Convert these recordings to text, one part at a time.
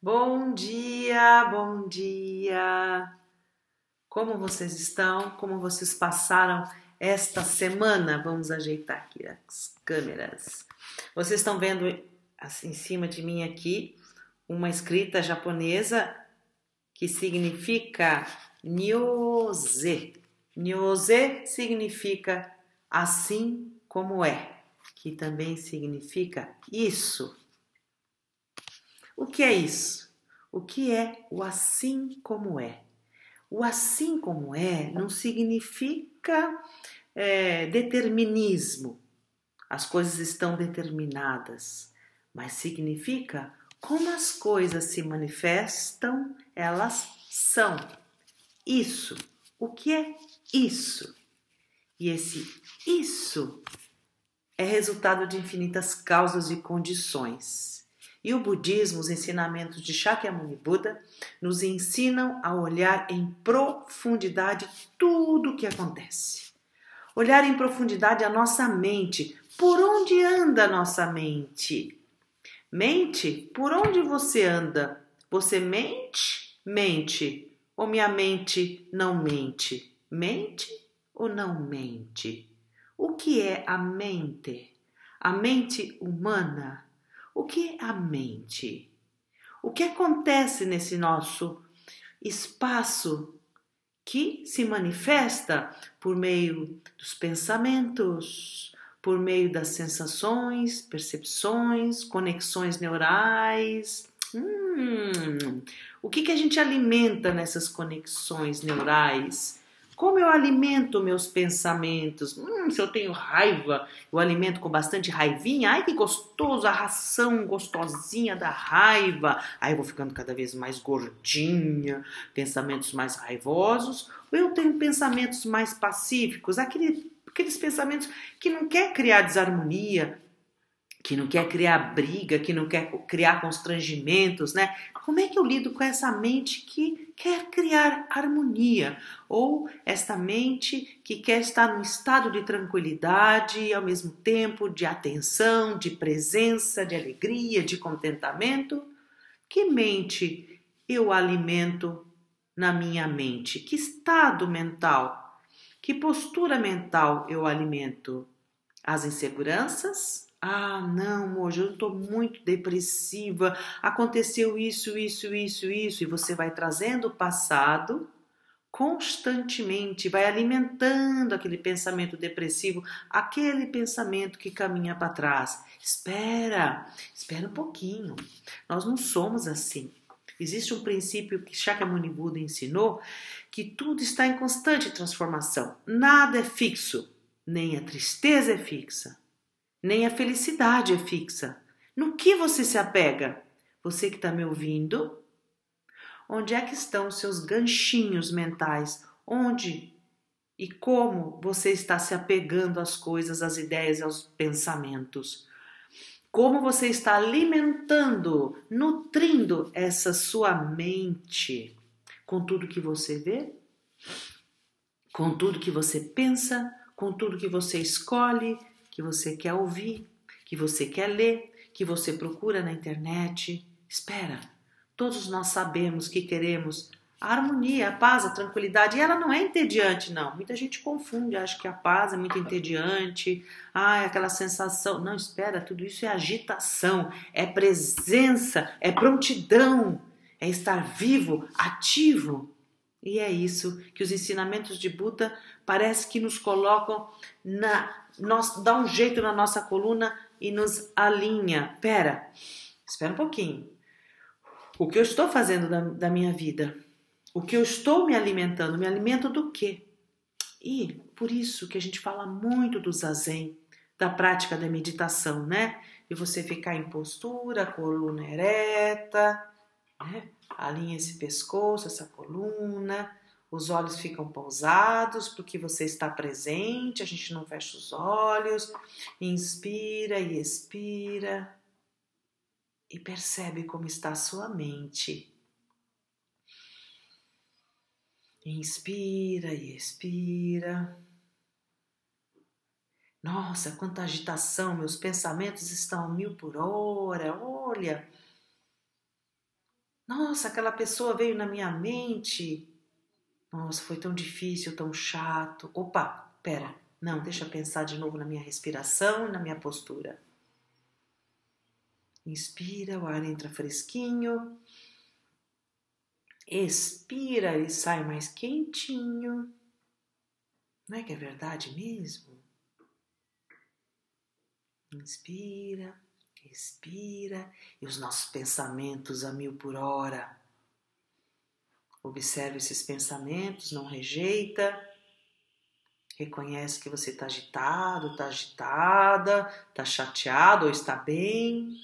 Bom dia, bom dia! Como vocês estão? Como vocês passaram esta semana? Vamos ajeitar aqui as câmeras. Vocês estão vendo assim, em cima de mim aqui uma escrita japonesa que significa Nyoze. Nyoze significa assim como é, que também significa isso. O que é isso? O que é o assim como é? O assim como é não significa determinismo, as coisas estão determinadas, mas significa como as coisas se manifestam, elas são. Isso. O que é isso? E esse isso é resultado de infinitas causas e condições. E o budismo, os ensinamentos de Shakyamuni Buda, nos ensinam a olhar em profundidade tudo o que acontece. Olhar em profundidade a nossa mente. Por onde anda a nossa mente? Mente, por onde você anda? Você mente? Mente. Ou minha mente não mente? Mente ou não mente? O que é a mente? A mente humana? O que é a mente? O que acontece nesse nosso espaço que se manifesta por meio dos pensamentos, por meio das sensações, percepções, conexões neurais? O que a gente alimenta nessas conexões neurais? Como eu alimento meus pensamentos? Se eu tenho raiva, eu alimento com bastante raivinha. Ai, que gostoso, a ração gostosinha da raiva. Aí eu vou ficando cada vez mais gordinha, pensamentos mais raivosos. Ou eu tenho pensamentos mais pacíficos, aqueles pensamentos que não quer criar desarmonia, que não quer criar briga, que não quer criar constrangimentos, né? Como é que eu lido com essa mente que quer criar harmonia? Ou esta mente que quer estar num estado de tranquilidade e ao mesmo tempo de atenção, de presença, de alegria, de contentamento? Que mente eu alimento na minha mente? Que estado mental? Que postura mental eu alimento? As inseguranças? Ah, não, hoje eu estou muito depressiva, aconteceu isso, e você vai trazendo o passado constantemente, vai alimentando aquele pensamento depressivo, aquele pensamento que caminha para trás. Espera um pouquinho, nós não somos assim. Existe um princípio que Shakyamuni Buda ensinou, que tudo está em constante transformação, nada é fixo, nem a tristeza é fixa, nem a felicidade é fixa. No que você se apega? Você que está me ouvindo, onde é que estão os seus ganchinhos mentais? Onde e como você está se apegando às coisas, às ideias e aos pensamentos? Como você está alimentando, nutrindo essa sua mente com tudo que você vê, com tudo que você pensa, com tudo que você escolhe, que você quer ouvir, que você quer ler, que você procura na internet. Espera, todos nós sabemos que queremos a harmonia, a paz, a tranquilidade, e ela não é entediante, não. Muita gente confunde, acha que a paz é muito entediante, é aquela sensação. Não, espera, tudo isso é agitação, é presença, é prontidão, é estar vivo, ativo. E é isso que os ensinamentos de Buda parece que nos colocam dá um jeito na nossa coluna e nos alinha. Espera um pouquinho. O que eu estou fazendo da minha vida? O que eu estou me alimentando? Me alimento do quê? E por isso que a gente fala muito do zazen, da prática da meditação, né? De você ficar em postura, coluna ereta, né? Alinha esse pescoço, essa coluna, os olhos ficam pousados porque você está presente, a gente não fecha os olhos, inspira e expira e percebe como está a sua mente. Inspira e expira. Nossa, quanta agitação, meus pensamentos estão a 1000 por hora, olha. Nossa, aquela pessoa veio na minha mente. Nossa, foi tão difícil, tão chato. Opa, pera. Não, deixa eu pensar de novo na minha respiração e na minha postura. Inspira, o ar entra fresquinho. Expira, ele sai mais quentinho. Não é que é verdade mesmo? Inspira, expira. E os nossos pensamentos a 1000 por hora. Observe esses pensamentos, não rejeita. Reconhece que você está agitado, está agitada, está chateado ou está bem.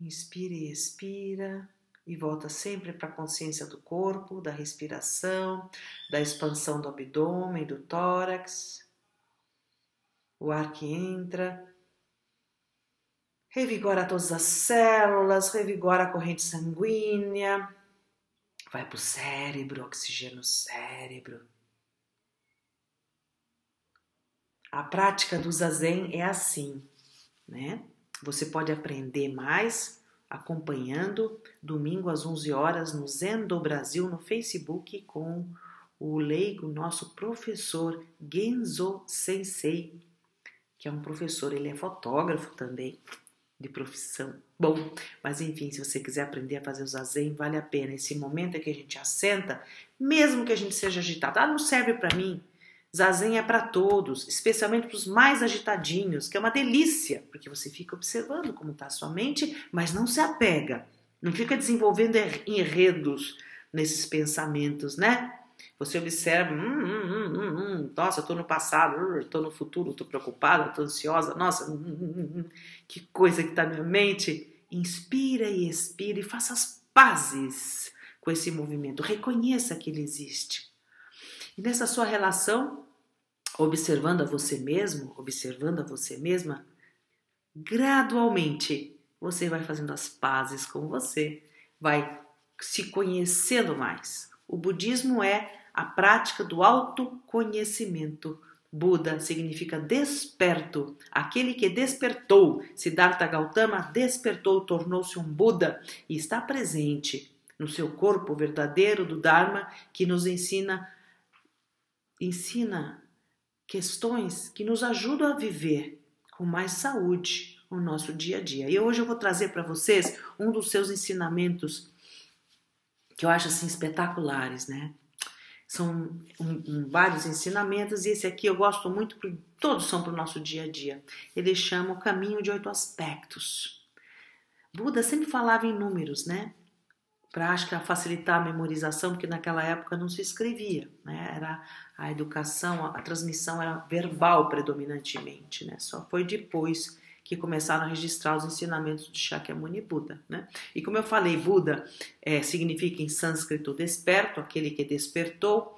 Inspira e expira. E volta sempre para a consciência do corpo, da respiração, da expansão do abdômen, do tórax. O ar que entra. Revigora todas as células, revigora a corrente sanguínea. Vai para o cérebro, oxigênio no cérebro. A prática do Zazen é assim, né? Você pode aprender mais acompanhando domingo às 11 horas no Zen do Brasil no Facebook com o leigo, nosso professor Genzo Sensei, que é um professor, ele é fotógrafo também, de profissão. Bom, mas enfim, se você quiser aprender a fazer o Zazen, vale a pena. Esse momento é que a gente assenta, mesmo que a gente seja agitado. Não serve para mim. Zazen é para todos, especialmente para os mais agitadinhos, que é uma delícia, porque você fica observando como está a sua mente, mas não se apega, não fica desenvolvendo enredos nesses pensamentos, né? Você observa, nossa, eu estou no passado, estou no futuro, estou preocupada, estou ansiosa, nossa, que coisa que está na minha mente. Inspira e expira e faça as pazes com esse movimento, reconheça que ele existe. E nessa sua relação, observando a você mesmo, observando a você mesma, gradualmente você vai fazendo as pazes com você, vai se conhecendo mais. O budismo é a prática do autoconhecimento. Buda significa desperto, aquele que despertou. Siddhartha Gautama despertou, tornou-se um Buda e está presente no seu corpo verdadeiro do Dharma, que nos ensina questões que nos ajudam a viver com mais saúde o nosso dia a dia. E hoje eu vou trazer para vocês um dos seus ensinamentos que eu acho assim espetaculares, né? São vários ensinamentos e esse aqui eu gosto muito, porque todos são para o nosso dia a dia. Ele chama o caminho de 8 aspectos. Buda sempre falava em números, né? Para acho que facilitar a memorização, porque naquela época não se escrevia, né? Era a educação, a transmissão era verbal predominantemente, né? Só foi depois que começaram a registrar os ensinamentos de Shakyamuni Buda, né? E como eu falei, Buda significa em sânscrito desperto, aquele que despertou.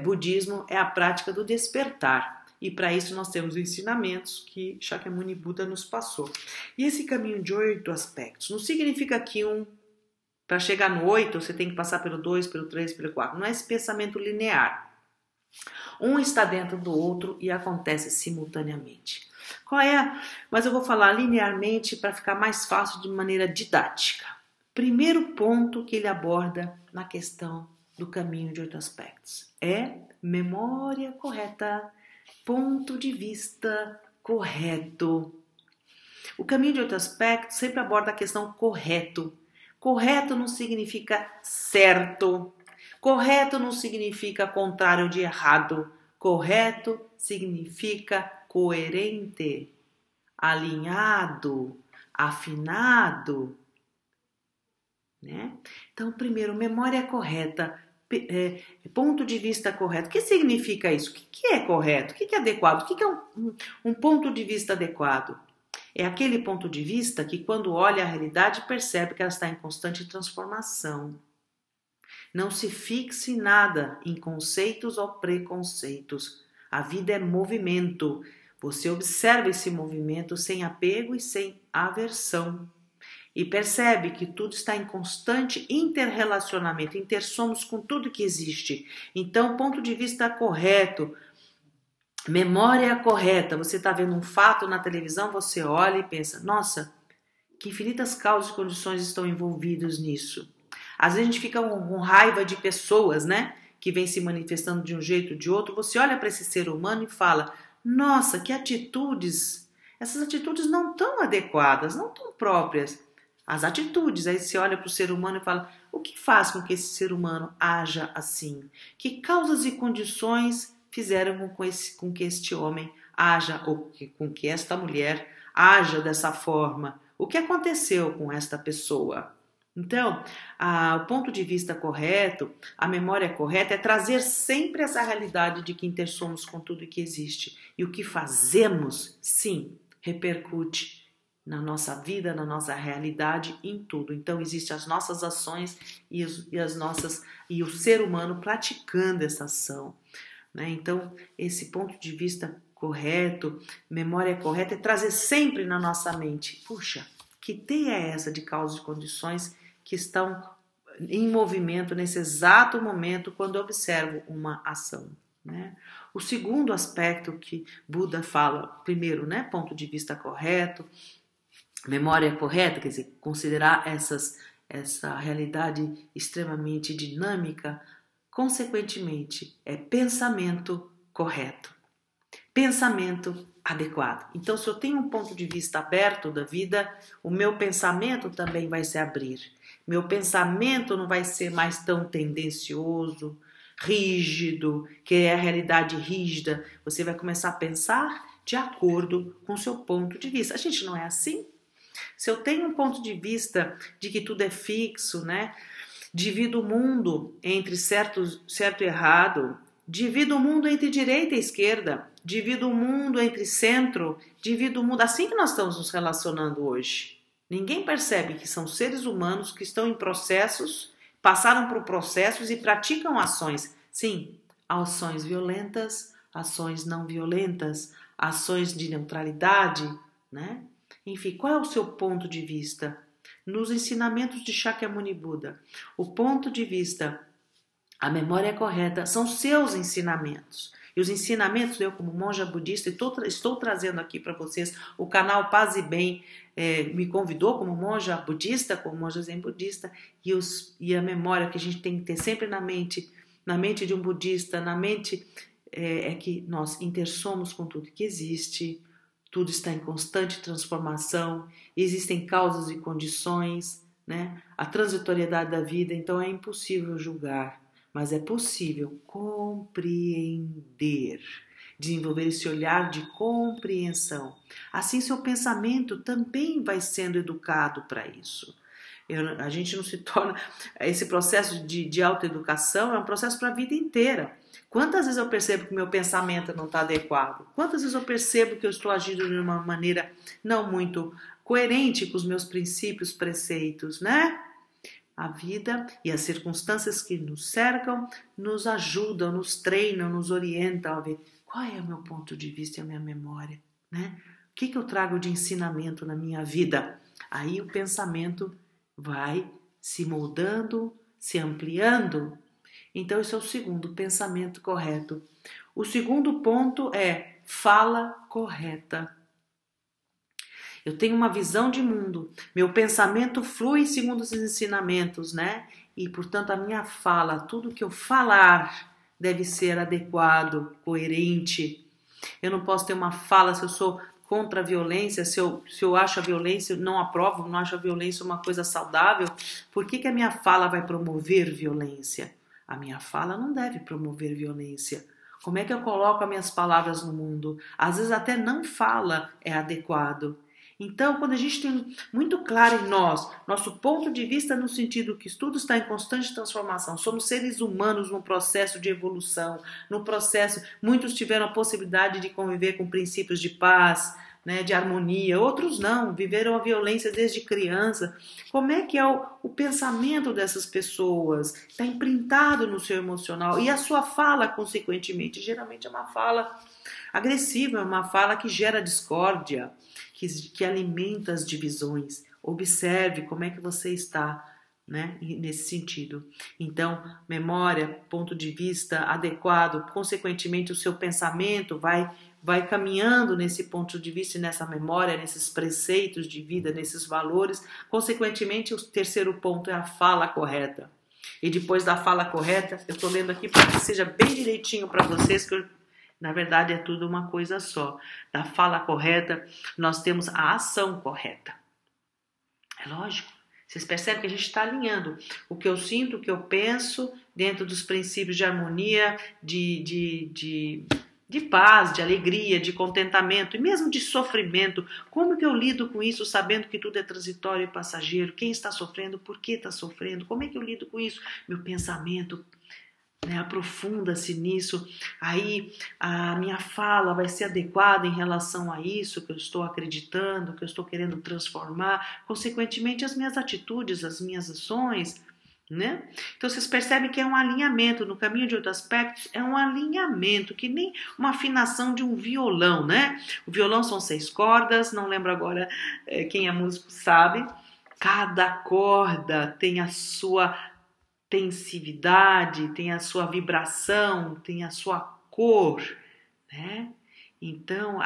Budismo é a prática do despertar. E para isso nós temos ensinamentos que Shakyamuni Buda nos passou. E esse caminho de 8 aspectos não significa que para chegar no 8, você tem que passar pelo 2, pelo 3, pelo 4. Não é esse pensamento linear. Um está dentro do outro e acontece simultaneamente. Mas eu vou falar linearmente para ficar mais fácil de maneira didática. Primeiro ponto que ele aborda na questão do caminho de 8 aspectos é memória correta, ponto de vista correto. O caminho de 8 aspectos sempre aborda a questão correto. Correto não significa certo. Correto não significa contrário de errado. Correto significa coerente, alinhado, afinado, né? Então, primeiro, memória correta, ponto de vista correto. O que significa isso? O que é correto? O que é adequado? O que é um ponto de vista adequado? É aquele ponto de vista que, quando olha a realidade, percebe que ela está em constante transformação. Não se fixe nada em conceitos ou preconceitos. A vida é movimento. Você observa esse movimento sem apego e sem aversão. E percebe que tudo está em constante interrelacionamento, intersomos com tudo que existe. Então, ponto de vista correto, memória correta. Você está vendo um fato na televisão, você olha e pensa, nossa, que infinitas causas e condições estão envolvidas nisso. Às vezes a gente fica com raiva de pessoas, né? Que vem se manifestando de um jeito ou de outro. Você olha para esse ser humano e fala, nossa, que atitudes, essas atitudes não estão adequadas, não estão próprias. As atitudes, aí você olha para o ser humano e fala, o que faz com que esse ser humano haja assim? Que causas e condições fizeram com que este homem haja, ou com que esta mulher haja dessa forma? O que aconteceu com esta pessoa? Então, o ponto de vista correto, a memória correta é trazer sempre essa realidade de que intersomos com tudo que existe. E o que fazemos, sim, repercute na nossa vida, na nossa realidade, em tudo. Então, existem as nossas ações e o ser humano praticando essa ação, né? Então, esse ponto de vista correto, memória correta, é trazer sempre na nossa mente, puxa, que teia é essa de causas e condições que estão em movimento nesse exato momento quando eu observo uma ação, né? O segundo aspecto que Buda fala, primeiro, né, ponto de vista correto, memória correta, quer dizer, considerar essa realidade extremamente dinâmica, consequentemente, é pensamento correto, pensamento adequado. Então, se eu tenho um ponto de vista aberto da vida, o meu pensamento também vai se abrir. Meu pensamento não vai ser mais tão tendencioso, rígido, que é a realidade rígida. Você vai começar a pensar de acordo com o seu ponto de vista. A gente não é assim? Se eu tenho um ponto de vista de que tudo é fixo, né? Divido o mundo entre certo e errado, divido o mundo entre direita e esquerda, divido o mundo entre centro, divido o mundo. Assim que nós estamos nos relacionando hoje. Ninguém percebe que são seres humanos que estão em processos, passaram por processos e praticam ações. Sim, ações violentas, ações não violentas, ações de neutralidade, né? Enfim, qual é o seu ponto de vista? Nos ensinamentos de Shakyamuni Buda, o ponto de vista, a memória correta, são seus ensinamentos. E os ensinamentos, eu como monja budista, estou trazendo aqui para vocês, o canal Paz e Bem me convidou como monja budista, como monja zen budista, e a memória que a gente tem que ter sempre na mente de um budista, na mente é que nós intersomos com tudo que existe, tudo está em constante transformação, existem causas e condições, né? A transitoriedade da vida, então é impossível julgar. Mas é possível compreender, desenvolver esse olhar de compreensão. Assim, seu pensamento também vai sendo educado para isso. A gente não se torna... Esse processo de autoeducação é um processo para a vida inteira. Quantas vezes eu percebo que meu pensamento não está adequado? Quantas vezes eu percebo que eu estou agindo de uma maneira não muito coerente com os meus princípios, preceitos, né? A vida e as circunstâncias que nos cercam nos ajudam, nos treinam, nos orientam a ver qual é o meu ponto de vista e a minha memória, né? O que eu trago de ensinamento na minha vida? Aí o pensamento vai se moldando, se ampliando. Então esse é o segundo, pensamento correto. O segundo ponto é fala correta. Eu tenho uma visão de mundo, meu pensamento flui segundo os ensinamentos, né? E, portanto, a minha fala, tudo que eu falar deve ser adequado, coerente. Eu não posso ter uma fala se eu sou contra a violência, se eu acho a violência, não aprovo, não acho a violência uma coisa saudável. Por que a minha fala vai promover violência? A minha fala não deve promover violência. Como é que eu coloco as minhas palavras no mundo? Às vezes até não fala é adequado. Então, quando a gente tem muito claro em nós, nosso ponto de vista no sentido que tudo está em constante transformação, somos seres humanos num processo de evolução, no processo, muitos tiveram a possibilidade de conviver com princípios de paz, né, de harmonia, outros não, viveram a violência desde criança. Como é que é o pensamento dessas pessoas? Está imprintado no seu emocional e a sua fala, consequentemente, geralmente é uma fala agressiva, é uma fala que gera discórdia, que alimenta as divisões. Observe como é que você está, né, nesse sentido. Então, memória, ponto de vista adequado, consequentemente o seu pensamento vai vai caminhando nesse ponto de vista e nessa memória, nesses preceitos de vida, nesses valores. Consequentemente, o terceiro ponto é a fala correta. E depois da fala correta, eu estou lendo aqui para que seja bem direitinho para vocês, que na verdade é tudo uma coisa só. Da fala correta, nós temos a ação correta. É lógico. Vocês percebem que a gente está alinhando o que eu sinto, o que eu penso, dentro dos princípios de harmonia, de paz, de alegria, de contentamento e mesmo de sofrimento. Como que eu lido com isso, sabendo que tudo é transitório e passageiro? Quem está sofrendo? Por que está sofrendo? Como é que eu lido com isso? Meu pensamento, né, aprofunda-se nisso. Aí a minha fala vai ser adequada em relação a isso que eu estou acreditando, que eu estou querendo transformar. Consequentemente, as minhas atitudes, as minhas ações, né? Então vocês percebem que é um alinhamento no caminho de outros aspectos, é um alinhamento, que nem uma afinação de um violão, né? O violão são 6 cordas, não lembro agora, quem é músico sabe. Cada corda tem a sua tensividade, tem a sua vibração, tem a sua cor, né? Então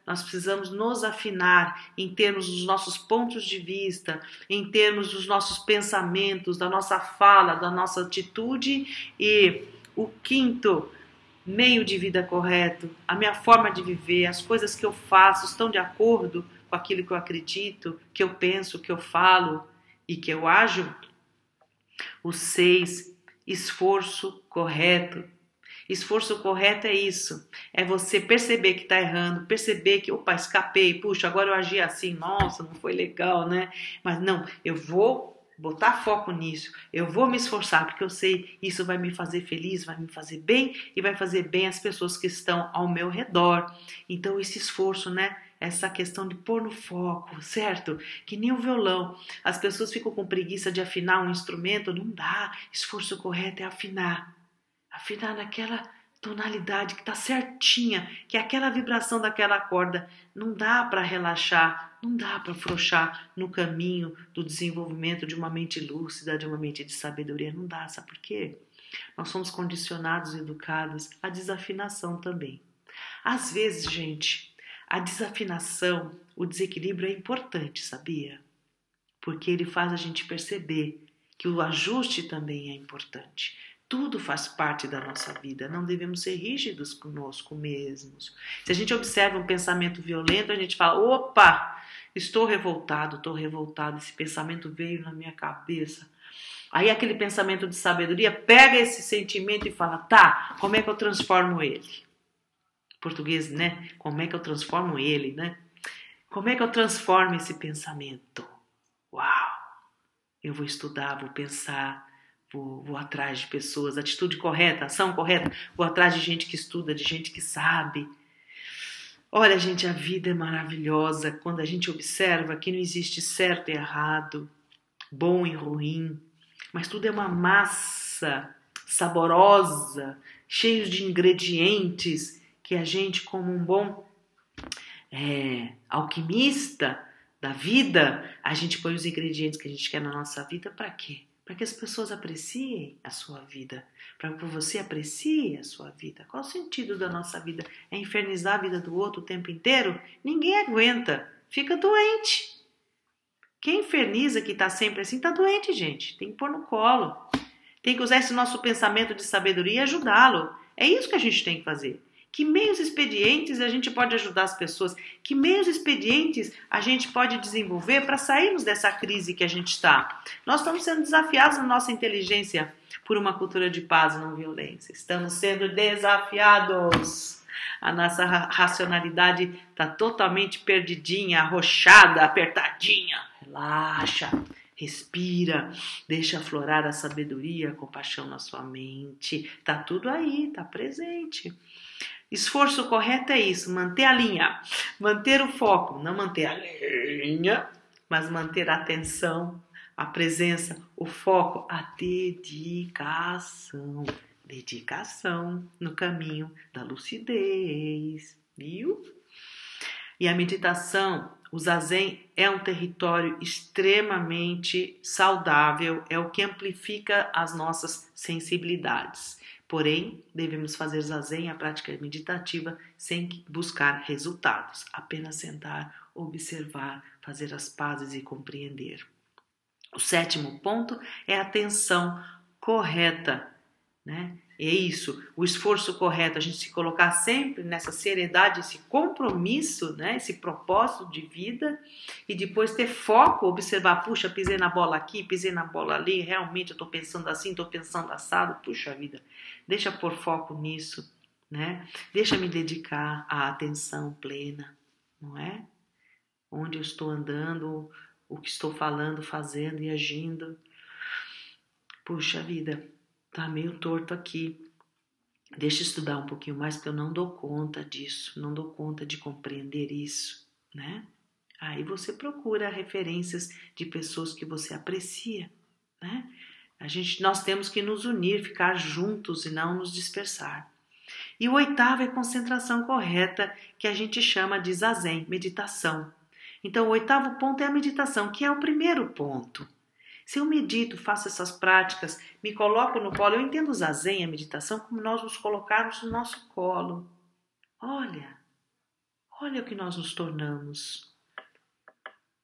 nós precisamos nos afinar em termos dos nossos pontos de vista, em termos dos nossos pensamentos, da nossa fala, da nossa atitude. E o quinto, meio de vida correto, a minha forma de viver, as coisas que eu faço estão de acordo com aquilo que eu acredito, que eu penso, que eu falo e que eu ajo. O 6, esforço correto. Esforço correto é isso, é você perceber que está errando, perceber que, opa, escapei, puxa, agora eu agi assim, nossa, não foi legal, né? Mas não, eu vou botar foco nisso, eu vou me esforçar, porque eu sei isso vai me fazer feliz, vai me fazer bem e vai fazer bem as pessoas que estão ao meu redor. Então esse esforço, né? Essa questão de pôr no foco, certo? Que nem o violão. As pessoas ficam com preguiça de afinar um instrumento, não dá. Esforço correto é afinar. Afinar naquela tonalidade que está certinha, que é aquela vibração daquela corda. Não dá para relaxar, não dá para afrouxar no caminho do desenvolvimento de uma mente lúcida, de uma mente de sabedoria. Não dá, sabe por quê? Nós somos condicionados e educados à desafinação também. Às vezes, gente, a desafinação, o desequilíbrio é importante, sabia? Porque ele faz a gente perceber que o ajuste também é importante. Tudo faz parte da nossa vida, não devemos ser rígidos conosco mesmos. Se a gente observa um pensamento violento, a gente fala, opa, estou revoltado, esse pensamento veio na minha cabeça. Aí aquele pensamento de sabedoria pega esse sentimento e fala, tá, como é que eu transformo ele? Português, né? Como é que eu transformo ele, né? Como é que eu transformo esse pensamento? Uau! Eu vou estudar, vou pensar, vou atrás de pessoas, atitude correta, ação correta, vou atrás de gente que estuda, de gente que sabe. Olha, gente, a vida é maravilhosa quando a gente observa que não existe certo e errado, bom e ruim, mas tudo é uma massa saborosa, cheia de ingredientes, que a gente, como um bom alquimista da vida, a gente põe os ingredientes que a gente quer na nossa vida para quê? Para que as pessoas apreciem a sua vida, para que você aprecie a sua vida. Qual o sentido da nossa vida? É infernizar a vida do outro o tempo inteiro? Ninguém aguenta, fica doente. Quem inferniza, que está sempre assim, está doente, gente. Tem que pôr no colo. Tem que usar esse nosso pensamento de sabedoria e ajudá-lo. É isso que a gente tem que fazer. Que meios expedientes a gente pode ajudar as pessoas? Que meios expedientes a gente pode desenvolver para sairmos dessa crise que a gente está? Nós estamos sendo desafiados na nossa inteligência por uma cultura de paz e não violência. Estamos sendo desafiados. A nossa racionalidade está totalmente perdidinha, arrochada, apertadinha. Relaxa, respira, deixa aflorar a sabedoria, a compaixão na sua mente. Está tudo aí, está presente. Esforço correto é isso, manter a linha, manter o foco, não manter a linha, mas manter a atenção, a presença, o foco, a dedicação. Dedicação no caminho da lucidez, viu? E a meditação, o zazen é um território extremamente saudável, é o que amplifica as nossas sensibilidades. Porém, devemos fazer zazen, a prática meditativa, sem buscar resultados, apenas sentar, observar, fazer as pazes e compreender. O 7º ponto é a atenção correta, né? É isso, o esforço correto, a gente se colocar sempre nessa seriedade, esse compromisso, né? Esse propósito de vida, e depois ter foco, observar, puxa, pisei na bola aqui, pisei na bola ali, realmente eu estou pensando assim, estou pensando assado, puxa vida, deixa eu pôr foco nisso, né? Deixa me dedicar à atenção plena, não é? Onde eu estou andando, o que estou falando, fazendo e agindo. Puxa vida, tá meio torto aqui. Deixa eu estudar um pouquinho mais, porque eu não dou conta disso, não dou conta de compreender isso, né? Aí você procura referências de pessoas que você aprecia, né? Nós temos que nos unir, ficar juntos e não nos dispersar. E o 8º é concentração correta, que a gente chama de zazen, meditação. Então, o 8º ponto é a meditação, que é o primeiro ponto. Se eu medito, faço essas práticas, me coloco no colo, eu entendo o zazen, a meditação, como nós nos colocarmos no nosso colo. Olha o que nós nos tornamos.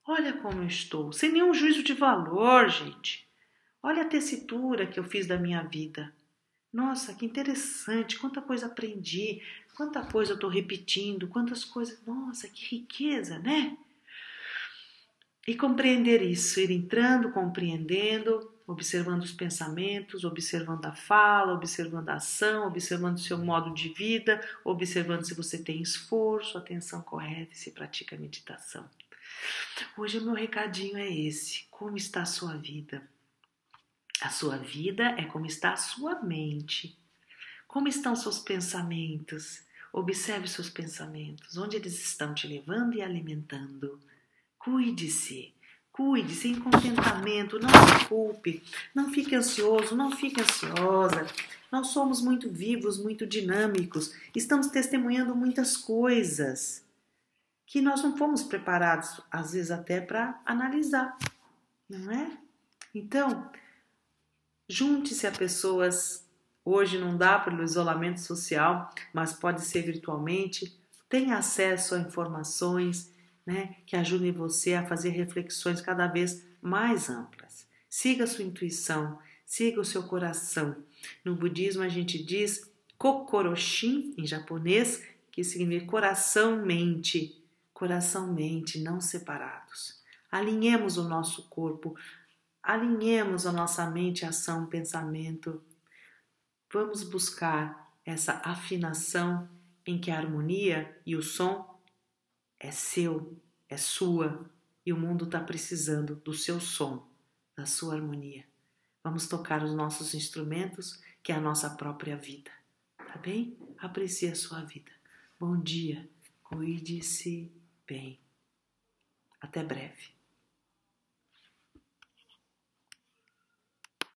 Olha como eu estou, sem nenhum juízo de valor, gente. Olha a tessitura que eu fiz da minha vida. Nossa, que interessante, quanta coisa aprendi, quanta coisa eu estou repetindo, quantas coisas, nossa, que riqueza, né? E compreender isso, ir entrando, compreendendo, observando os pensamentos, observando a fala, observando a ação, observando o seu modo de vida, observando se você tem esforço, atenção correta e se pratica meditação. Hoje o meu recadinho é esse: como está a sua vida? A sua vida é como está a sua mente. Como estão seus pensamentos? Observe seus pensamentos, onde eles estão te levando e alimentando. Cuide-se em contentamento, não se culpe, não fique ansioso, não fique ansiosa. Nós somos muito vivos, muito dinâmicos, estamos testemunhando muitas coisas que nós não fomos preparados, às vezes até para analisar, não é? Então, junte-se a pessoas, hoje não dá pelo isolamento social, mas pode ser virtualmente, tenha acesso a informações, né, que ajudem você a fazer reflexões cada vez mais amplas. Siga a sua intuição, siga o seu coração. No budismo a gente diz Kokoroshin, em japonês, que significa coração-mente, não separados. Alinhemos o nosso corpo, alinhemos a nossa mente, ação, pensamento. Vamos buscar essa afinação em que a harmonia e o som é seu, é sua, e o mundo está precisando do seu som, da sua harmonia. Vamos tocar os nossos instrumentos, que é a nossa própria vida, tá bem? Aprecie a sua vida. Bom dia, cuide-se bem. Até breve.